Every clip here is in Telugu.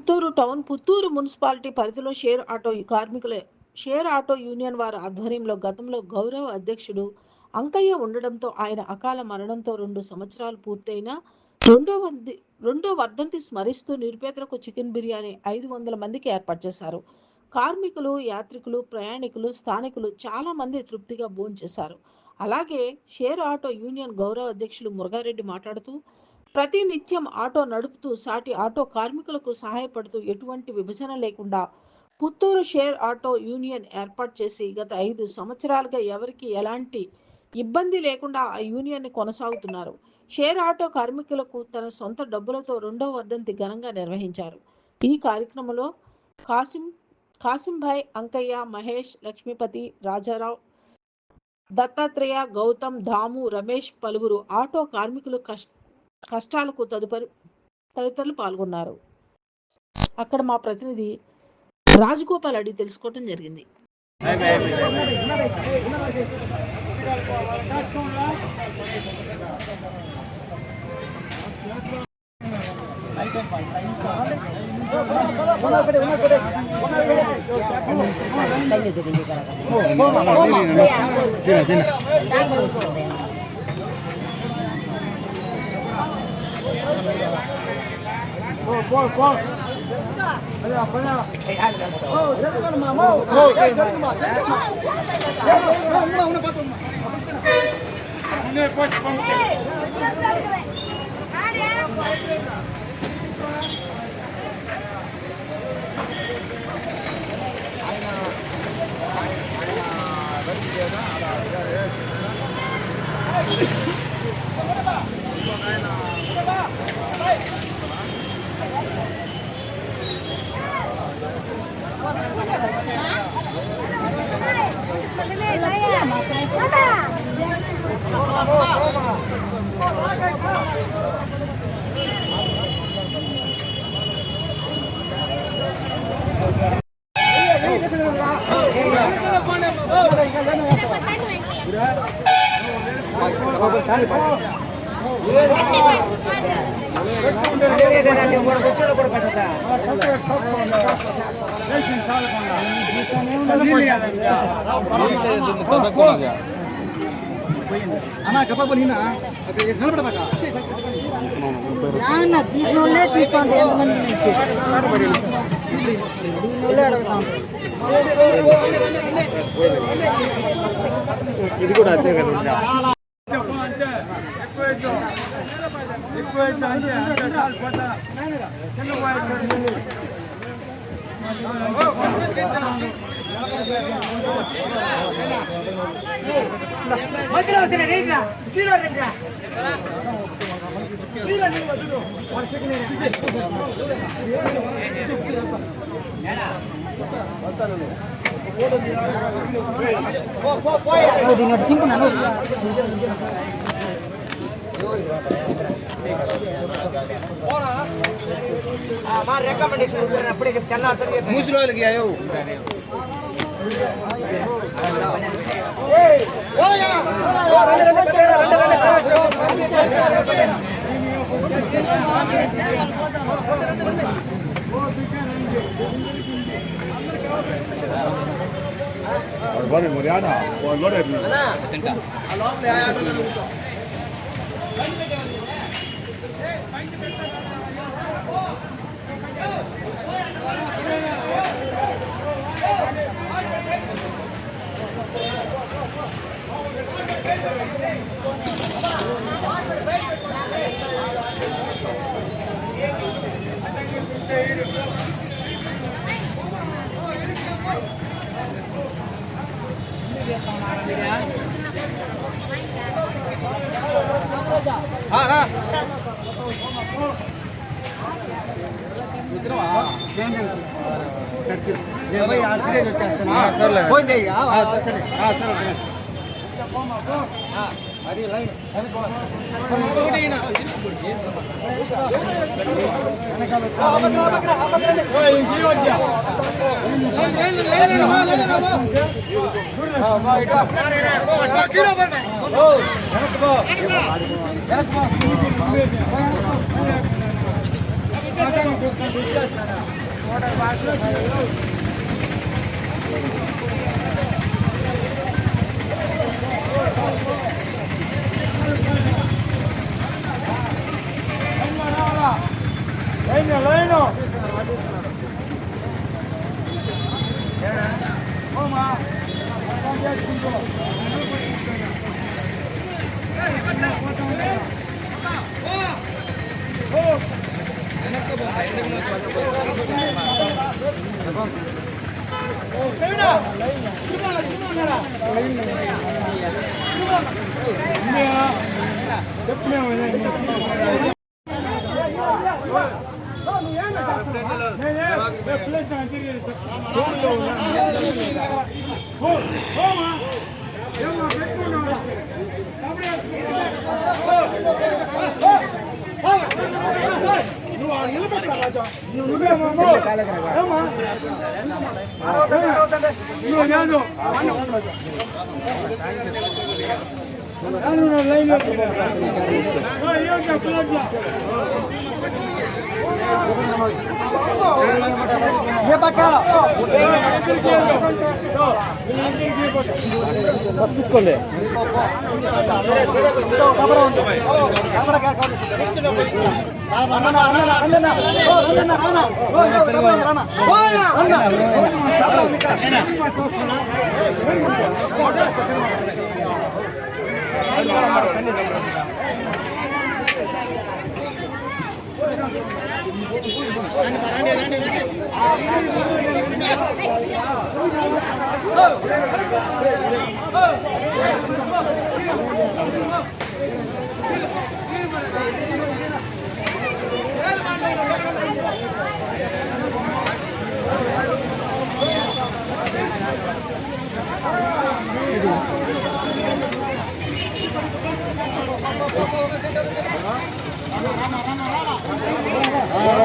పుత్తూరు టౌన్ పుత్తూరు మున్సిపాలిటీ పరిధిలో షేర్ ఆటో యూనియన్ వారి ఆధ్వర్యంలో గతంలో గౌరవ అధ్యక్షుడు అంకయ్య ఉండడంతో ఆయన అకాల మరణంతో 2 సంవత్సరాలు పూర్తయిన రెండో వర్ధంతి స్మరిస్తూ నిరుపేదలకు చికెన్ బిర్యానీ 500 మందికి ఏర్పాటు చేశారు. కార్మికులు, యాత్రికులు, ప్రయాణికులు, స్థానికులు చాలా మంది తృప్తిగా భోంచేశారు. అలాగే షేర్ ఆటో యూనియన్ గౌరవ అధ్యక్షులు మురుగారెడ్డి మాట్లాడుతూ, ప్రతి నిత్యం ఆటో నడుపుతూ సాటి ఆటో కార్మికులకు సహాయపడుతూ ఎటువంటి విభజన లేకుండా పుత్తూరు షేర్ ఆటో యూనియన్ ఏర్పాటు చేసి గత 5 సంవత్సరాలుగా ఎవరికి ఎలాంటి ఇబ్బంది లేకుండా ఆ యూనియన్ని కొనసాగుతున్నారు. షేర్ ఆటో కార్మికులకు తన సొంత డబ్బులతో 2వ వర్ధంతి ఘనంగా నిర్వహించారు. ఈ కార్యక్రమంలో కాసింభాయ్, అంకయ్య, మహేష్, లక్ష్మీపతి, రాజారావు, దత్తాత్రేయ, గౌతమ్, దాము, రమేష్, పలువురు ఆటో కార్మికులు కష్టాలకు తదితరులు పాల్గొన్నారు. అక్కడ మా ప్రతినిధి రాజగోపాల్ అడిగి తెలుసుకోవడం జరిగింది. తీసుకోండి ఎంతమంది ఇది కూడా అంతే కదా. मुसलो लगी आयो और बने मर्यादा और लोड़े भी ना अलाव ले आया हाँ हाँ भाई आखिरी जो कहते हैं हाँ सर लगा कोई नहीं हाँ सर चले हाँ सर हाँ अरे लाइन कोई ना कोई जी हो गया हाँ भाई का किलो पर में ओ తీసుకోండి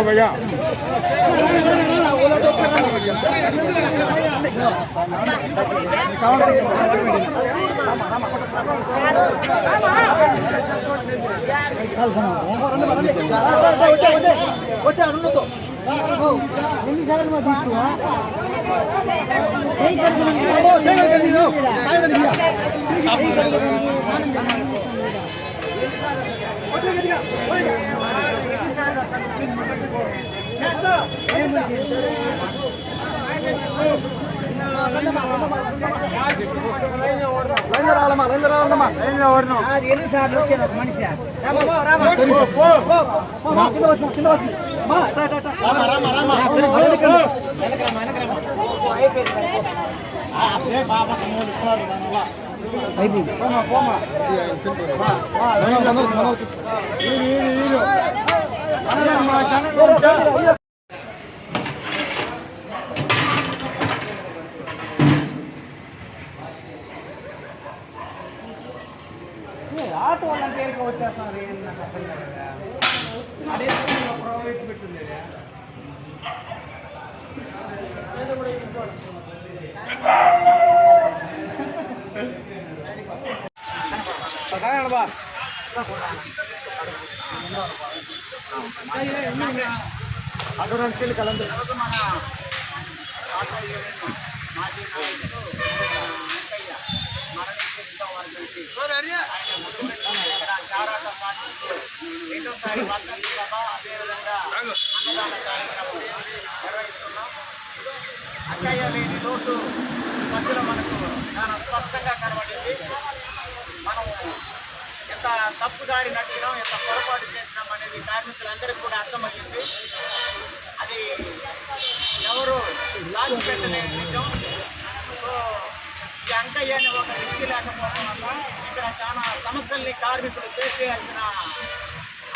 भैया ఆటో వాళ్ళంతా ఏరిక వచ్చేస్తున్నారు నాకు అర్థం కాదు అదే ప్రైవేట్ పెట్టింది అగ్రవంశీలు కలందు మన ఆటో యూనియన్ మాజీ నాయకులు చారాట పార్టీలు రెండోసారి వర్ధంతి సభ అదేవిధంగా అన్నదాన కార్యక్రమం నిర్వహిస్తున్నాం. అక్కయ్య లేని లోటు మధ్యలో మనకు చాలా స్పష్టంగా కనబడింది. మనం ఎంత తప్పుదారి నడిచినాం, ఎంత పొరపాటు చేసినాం అనేది కార్మికులందరికీ కూడా అర్థమయ్యింది. అది ఎవరు లాంచ్ పెట్టలేని నిజం. సో ఈ అంకయ్య అనే ఒక వ్యక్తి లేకపోవడం వల్ల ఇక్కడ చాలా సమస్యల్ని కార్మికులు ఫేస్ చేయాల్సిన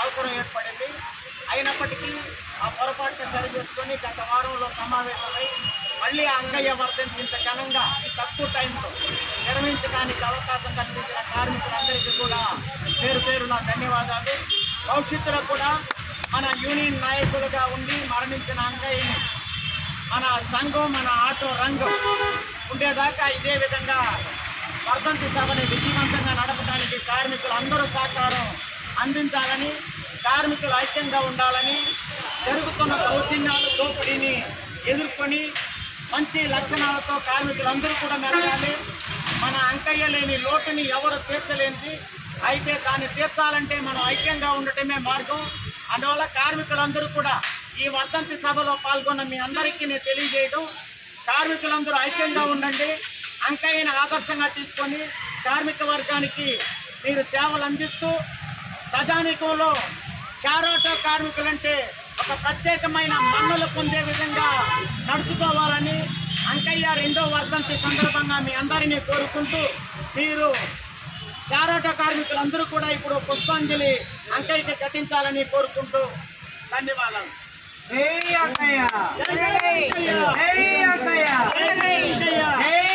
అవసరం ఏర్పడింది. అయినప్పటికీ ఆ పొరపాటును సరిచేసుకొని గత వారంలో సమావేశమై మళ్ళీ ఆ అంకయ్య వర్ధంతి ఇంత ఘనంగా ఈ తక్కువ టైంలో నిర్వహించడానికి అవకాశం కల్పించిన కార్మికులందరికీ కూడా పేరు పేరున ధన్యవాదాలు. భవిష్యత్తులో కూడా మన యూనియన్ నాయకులుగా ఉండి మరణించిన అంకయ్యని మన సంఘం, మన ఆటో రంగం ఉండేదాకా ఇదే విధంగా వర్ధంతి సభని విజయవంతంగా నడపడానికి కార్మికులు అందరూ సహకారం అందించాలని, కార్మికులు ఐక్యంగా ఉండాలని, జరుగుతున్న దౌర్జన్యాలు దోపిడీని ఎదుర్కొని మంచి లక్షణాలతో కార్మికులందరూ కూడా మెరగాలి. మన అంకయ్య లేని లోటుని ఎవరు తీర్చలేనిది, అయితే దాన్ని తీర్చాలంటే మనం ఐక్యంగా ఉండటమే మార్గం. అందువల్ల కార్మికులందరూ కూడా ఈ వర్ధంతి సభలో పాల్గొన్న మీ అందరికీ నేను తెలియజేయడం, కార్మికులందరూ ఐక్యంగా ఉండండి. అంకయ్యని ఆదర్శంగా తీసుకొని కార్మిక వర్గానికి మీరు సేవలు అందిస్తూ ప్రజానీకంలో షేర్ ఆటో కార్మికులంటే ఒక ప్రత్యేకమైన మన్నలు పొందే విధంగా నడుచుకోవాలని అంకయ్య 2వ వర్ధంతి సందర్భంగా మీ అందరినీ కోరుకుంటూ, మీరు షేర్ ఆటో కార్మికులందరూ కూడా ఇప్పుడు పుష్పాంజలి అంకయ్యకి ఘటించాలని కోరుకుంటూ ధన్యవాదాలు. జై అంకయ్య, జై అంకయ్య, జై అంకయ్య, జై